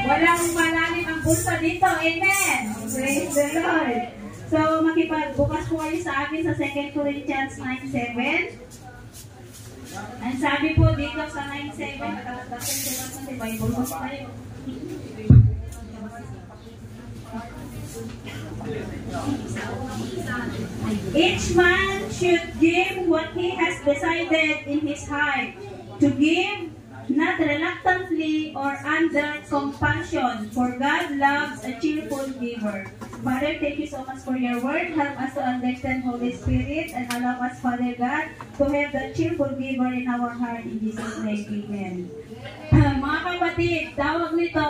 Walang malalim ang bulsa dito. Amen. Praise the Lord. So, makipagbukas po kayo sa akin sa 2 Corinthians 9:7. Ang sabi po dito sa 9:7, nakatasin ko Bible ko tayo. Each man should give what he has decided in his heart to give, not reluctantly or under compulsion, for God loves a cheerful giver. Father, thank you so much for your word. Help us to understand Holy Spirit and allow us, Father God, to have the cheerful giver in our heart in Jesus' name. Amen. Mga kapatid, tawag nito,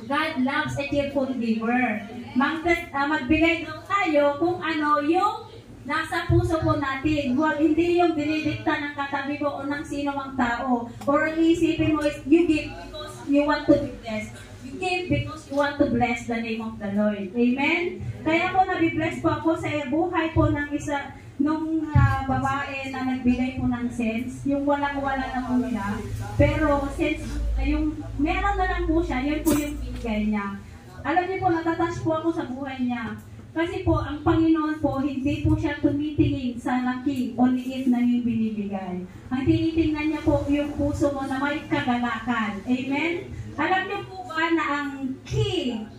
God loves a cheerful giver. Magbigay daw tayo kung ano yung nasa puso po natin. Hindi yung dinidikta ng katabi ko o ng sino mang tao. Or ang isipin mo is, you give because you want to be blessed. You give because you want to bless the name of the Lord. Amen? Kaya po nabibless po ako sa buhay po ng isa, nung babae na nagbigay po ng sense, yung walang-wala na po niya. Pero since yung meron na lang po siya, yun po yung binigay niya. Alam niyo po, natatouch po ako sa buhay niya. Kasi po, ang Panginoon po, hindi po siya tumitingin sa laki o liit na yung binibigay. Ang tinitingnan niya po yung puso mo na may kagalakan. Amen? Alam niyo po ba na ang key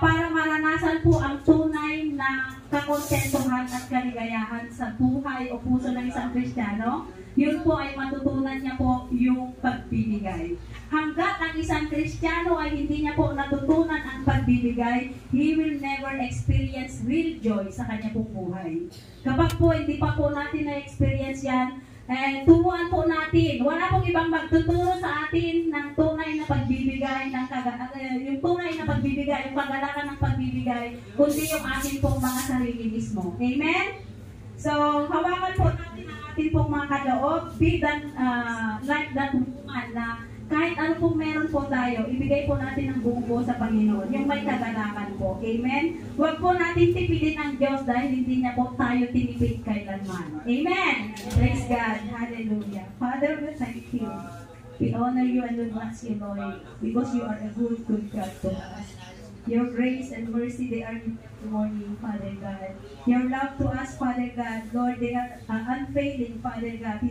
para maranasan po ang tunay na kakontentuhan at kaligayahan sa buhay o puso ng isang Kristiyano, yun po ay matutunan niya po yung pagbibigay. Hanggat ang isang Kristiyano ay hindi niya po natutunan ang pagbibigay, he will never experience real joy sa kanya pong buhay. Kapag po hindi pa po natin na-experience yan, turuan po natin. Wala pong ibang magtuturo sa atin ng tunay na pagbibigay, yung tunay na pagbibigay, yung kagalakan ng pagbibigay, kundi yung atin pong mga sarili mismo. Amen? So, hawakan po natin ang atin pong mga kaloob, be that, like that woman na kahit ano pong meron po tayo, ibigay po natin ang buong po sa Panginoon, yung may kagalakan po. Amen? Huwag po natin tipidin ang Diyos dahil hindi niya po tayo tinipid kailanman. Amen? Praise God. Hallelujah. Father, we thank you. We honor you and we bless you, Lord, because you are a good God to us. Your grace and mercy, they are new morning, Father God. Your love to us, Father God, Lord, they are unfailing, Father God.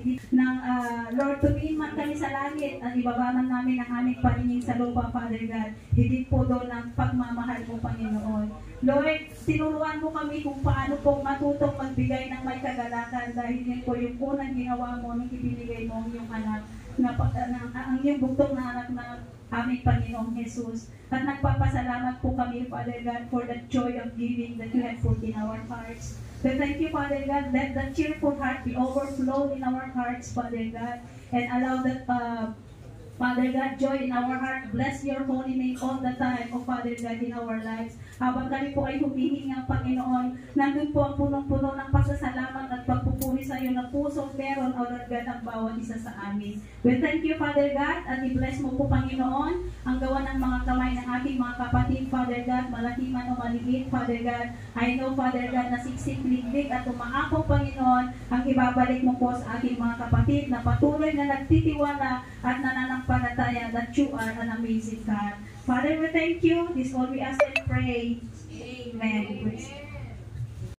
Lord, tumingin man kami sa langit at ibaba man namin ang aming paningin sa lupa, Father God. Hindi po doon ang pagmamahal mo, Panginoon. Lord, tinuruan mo kami kung paano po matutong magbigay ng may kagalakan dahil yun po yung unang ginawa mo nung ibinigay mo ang iyong anak, ang iyong bugtong na anak na aming Panginoong Jesus. At nagpapasalamat po kami, Father God, for the joy of giving that you have put in our hearts. So thank you, Father God, let the cheerful heart be overflowed in our hearts, Father God, and allow that, Father God, joy in our heart. Bless your holy name all the time, O Father God, in our lives. Habang kami po ay humihingi ang Panginoon, nandun po ang punong-puno ng pasasalamat at pagpupuri sa iyo na puso, meron, O Lord God, ang bawat isa sa amin. We thank you, Father God, at i-bless mo po, Panginoon, ang gawa ng mga kamay ng aking mga kapatid, Father God, malaki man o maliit, Father God. I know, Father God, na siksik-liglig at umaapaw, Panginoon, ang ibabalik mo po sa aking mga kapatid na patuloy na nagtitiwala at nananampalataya that you are an amazing God. Father, we thank you. This all we ask and pray. Amen.